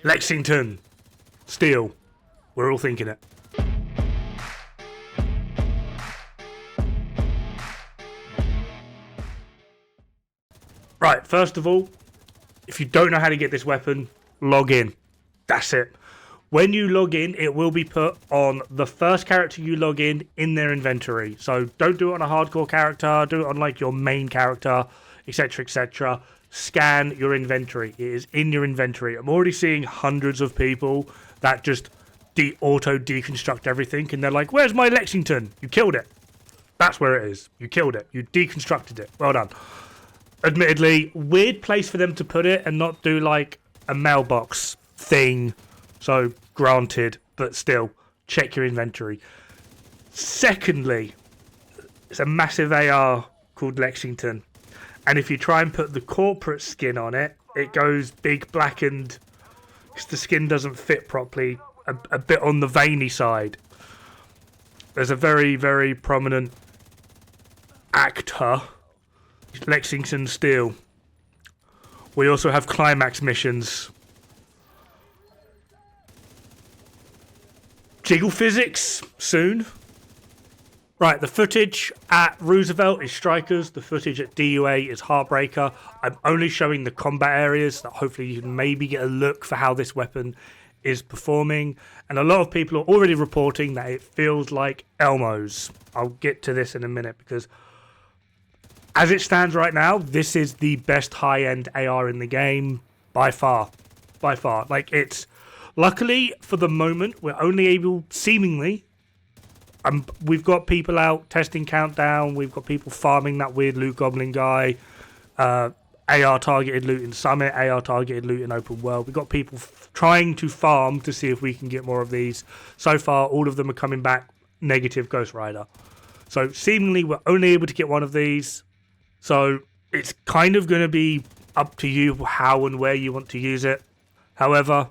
Lexington. Steele. We're all thinking it. Right, first of all, if you don't know how to get this weapon, log in. That's it. When you log in, it will be put on the first character you log in their inventory. So don't do it on a hardcore character, do it on like your main character, etc, etc. Scan your inventory. It is in your inventory. I'm already seeing hundreds of people that just auto deconstruct everything and they're like, where's my Lexington? You killed it. That's where it is. You killed it. You deconstructed it. Well done. Admittedly, weird place for them to put it and not do like a mailbox thing. So granted, but still, check your inventory. Secondly, it's a massive AR called Lexington. And if you try and put the corporate skin on it, it goes big blackened because the skin doesn't fit properly, a bit on the veiny side. There's a very, very prominent actor, Lexington Steele. We also have climax missions. Jiggle physics soon. Right, the footage at Roosevelt is Strikers. The footage at DUA is Heartbreaker. I'm only showing the combat areas so that hopefully you can maybe get a look for how this weapon is performing. And a lot of people are already reporting that it feels like Elmo's. I'll get to this in a minute because as it stands right now, this is the best high-end AR in the game by far. By far. Like, it's... Luckily, for the moment, we're only able, seemingly... we've got people out testing Countdown. We've got people farming that weird loot goblin guy. AR targeted loot in Summit. AR targeted loot in Open World. We've got people trying to farm to see if we can get more of these. So far, all of them are coming back negative Ghost Rider. So, seemingly, we're only able to get one of these. So it's kind of going to be up to you how and where you want to use it. However,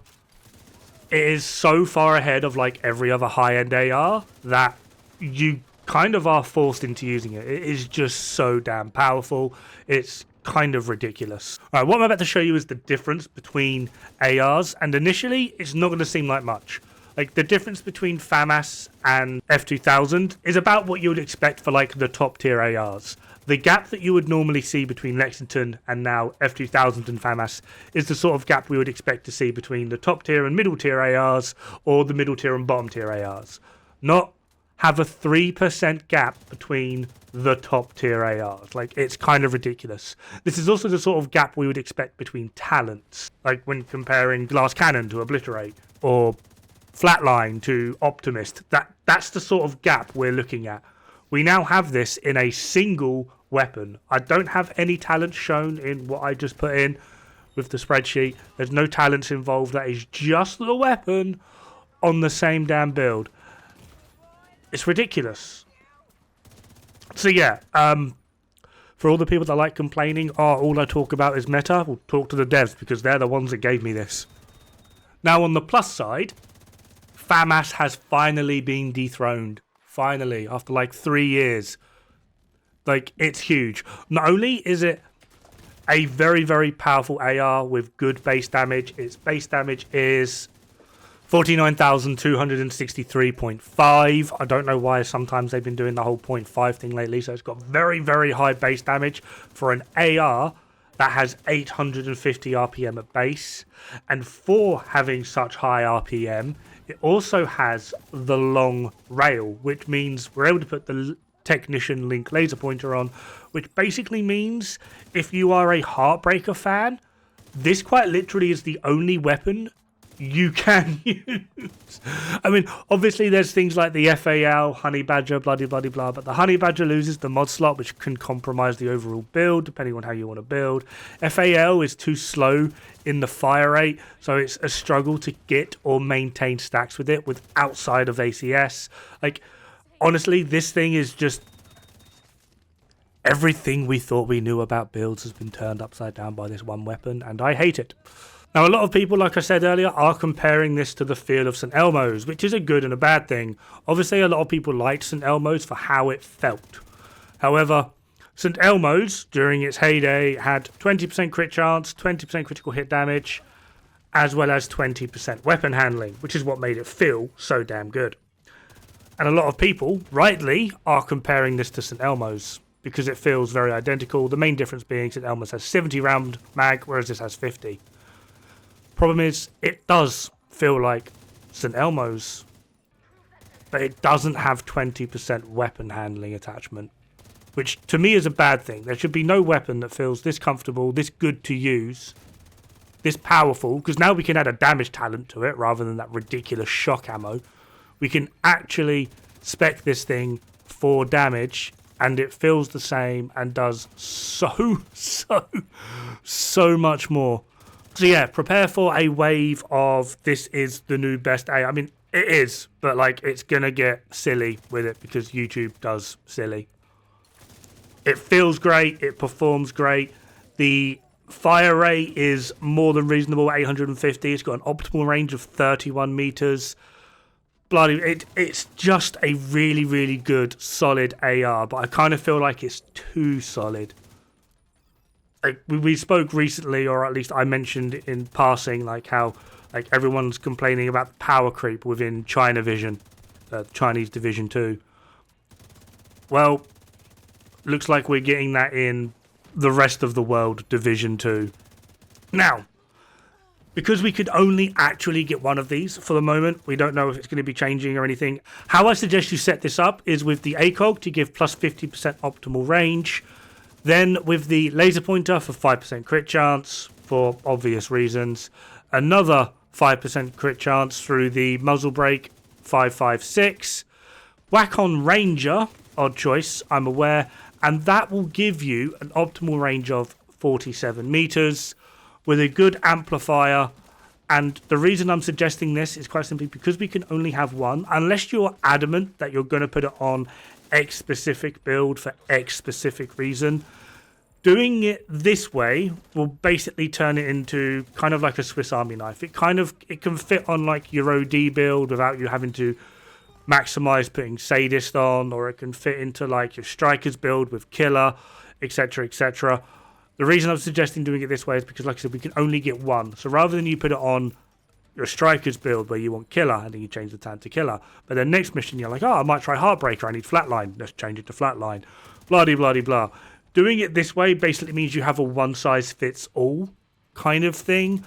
it is so far ahead of like every other high-end AR that you kind of are forced into using it. It is just so damn powerful. It's kind of ridiculous. All right, what I'm about to show you is the difference between ARs, and initially it's not going to seem like much. Like the difference between FAMAS and F2000 is about what you would expect for like the top tier ARs. The gap that you would normally see between Lexington and now F2000 and FAMAS is the sort of gap we would expect to see between the top tier and middle tier ARs or the middle tier and bottom tier ARs. Not have a 3% gap between the top tier ARs. Like, it's kind of ridiculous. This is also the sort of gap we would expect between talents. Like when comparing Glass Cannon to Obliterate or Flatline to Optimist. That's the sort of gap we're looking at. We now have this in a single weapon. I don't have any talents shown in what I just put in with the spreadsheet. There's no talents involved. That is just the weapon on the same damn build. It's ridiculous. So yeah, for all the people that like complaining, all I talk about is meta, we'll talk to the devs because they're the ones that gave me this. Now on the plus side, FAMAS has finally been dethroned. Finally, after like 3 years. Like, it's huge. Not only is it a very, very powerful AR with good base damage, its base damage is 49,263.5. I don't know why sometimes they've been doing the whole 0.5 thing lately, so it's got very, very high base damage for an AR that has 850 RPM at base. And for having such high RPM, it also has the long rail, which means we're able to put the Technician Link laser pointer on, which basically means if you are a Heartbreaker fan, this quite literally is the only weapon you can use. I mean, obviously there's things like the FAL, Honey Badger, bloody bloody blah, but the Honey Badger loses the mod slot, which can compromise the overall build, depending on how you want to build. FAL is too slow in the fire rate, so it's a struggle to get or maintain stacks with it with outside of ACS. Like, honestly, this thing is just... everything we thought we knew about builds has been turned upside down by this one weapon, and I hate it. Now, a lot of people, like I said earlier, are comparing this to the feel of St. Elmo's, which is a good and a bad thing. Obviously, a lot of people liked St. Elmo's for how it felt. However, St. Elmo's, during its heyday, had 20% crit chance, 20% critical hit damage, as well as 20% weapon handling, which is what made it feel so damn good. And a lot of people, rightly, are comparing this to St. Elmo's because it feels very identical. The main difference being St. Elmo's has 70 round mag, whereas this has 50. Problem is, it does feel like St. Elmo's, but it doesn't have 20% weapon handling attachment, which to me is a bad thing. There should be no weapon that feels this comfortable, this good to use, this powerful, because now we can add a damage talent to it rather than that ridiculous shock ammo. We can actually spec this thing for damage, and it feels the same and does so much more. So yeah, prepare for a wave of this is the new best A. I mean, it is, but like it's gonna get silly with it because YouTube does silly. It feels great, it performs great. The fire rate is more than reasonable at 850. It's got an optimal range of 31 meters. It's just a really, really good, solid AR, but I kind of feel like it's too solid. Like we spoke recently, or at least I mentioned in passing, like how like everyone's complaining about the power creep within China Vision, Chinese Division 2. Well, looks like we're getting that in the rest of the world Division 2. Now, because we could only actually get one of these for the moment, we don't know if it's going to be changing or anything. How I suggest you set this up is with the ACOG to give plus 50% optimal range. Then with the laser pointer for 5% crit chance, for obvious reasons. Another 5% crit chance through the muzzle brake, 5.56. Whack on Ranger, odd choice, I'm aware. And that will give you an optimal range of 47 meters. With a good amplifier, and the reason I'm suggesting this is quite simply because we can only have one, unless you're adamant that you're going to put it on X specific build for X specific reason. Doing it this way will basically turn it into kind of like a Swiss Army knife. It can fit on like your OD build without you having to maximize putting Sadist on, or it can fit into like your Strikers build with Killer, etc, etc. The reason I'm suggesting doing it this way is because, like I said, we can only get one. So rather than you put it on your Strikers build where you want Killer, and then you change the talent to Killer, but then next mission you're like, oh, I might try Heartbreaker, I need Flatline, let's change it to Flatline, blah-de-blah-de-blah. Doing it this way basically means you have a one-size-fits-all kind of thing,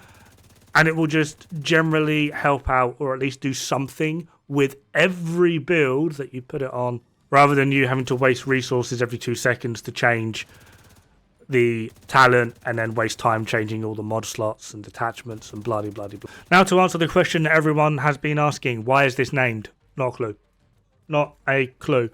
and it will just generally help out, or at least do something with every build that you put it on, rather than you having to waste resources every 2 seconds to change the talent and then waste time changing all the mod slots and detachments and bloody blah. Now to answer the question that everyone has been asking, why is this named? Not a clue. Not a clue.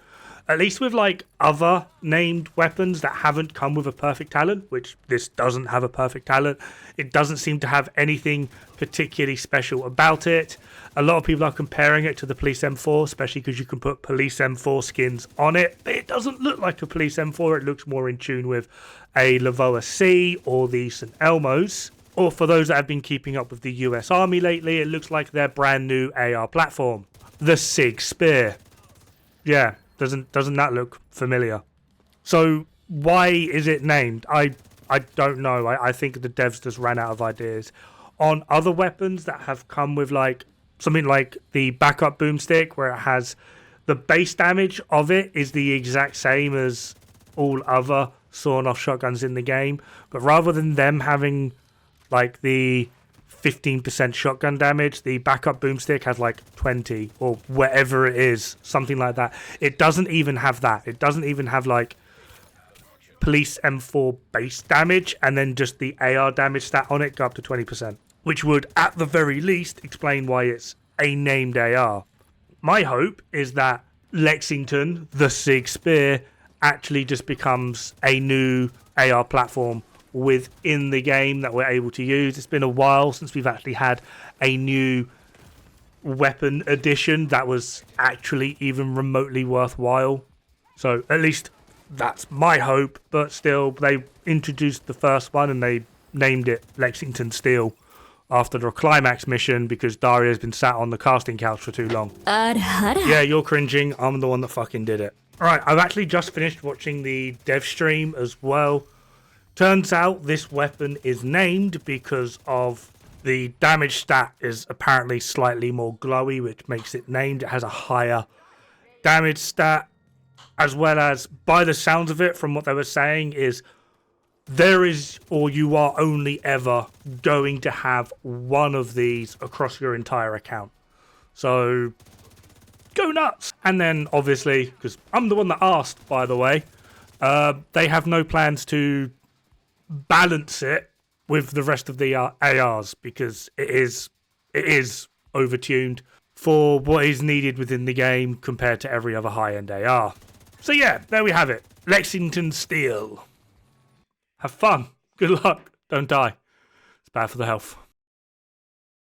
At least with like other named weapons that haven't come with a perfect talent, which this doesn't have a perfect talent, it doesn't seem to have anything particularly special about it. A lot of people are comparing it to the Police M4, especially because you can put Police M4 skins on it, but it doesn't look like a Police M4. It looks more in tune with a Lavoa C or the St. Elmo's. Or for those that have been keeping up with the US Army lately, it looks like their brand new AR platform, the SIG Spear. Yeah, doesn't that look familiar? So why is it named? I don't know. I think the devs just ran out of ideas. On other weapons that have come with like something like the backup boomstick, where it has the base damage of it is the exact same as all other sawn-off shotguns in the game, but rather than them having like the 15% shotgun damage, the backup boomstick has like 20 or whatever it is, something like that. It doesn't even have that. It doesn't even have like Police M4 base damage and then just the AR damage stat on it go up to 20%, which would at the very least explain why it's a named AR. My hope is that Lexington, the SIG Spear, actually just becomes a new AR platform within the game that we're able to use. It's been a while since we've actually had a new weapon addition that was actually even remotely worthwhile. So at least that's my hope, but still they introduced the first one and they named it Lexington Steele after the climax mission because Daria's been sat on the casting couch for too long. Yeah, you're cringing. I'm the one that fucking did it. Alright, I've actually just finished watching the dev stream as well. Turns out this weapon is named because of The damage stat is apparently slightly more glowy, which makes it named. It has a higher damage stat, as well as, by the sounds of it, from what they were saying, is there is, or you are only ever going to have one of these across your entire account. So, go nuts. And then, obviously, because I'm the one that asked, by the way, they have no plans to balance it with the rest of the ARs, because it is overtuned for what is needed within the game compared to every other high-end AR. So yeah, there we have it. Lexington Steele. Have fun. Good luck. Don't die. It's bad for the health.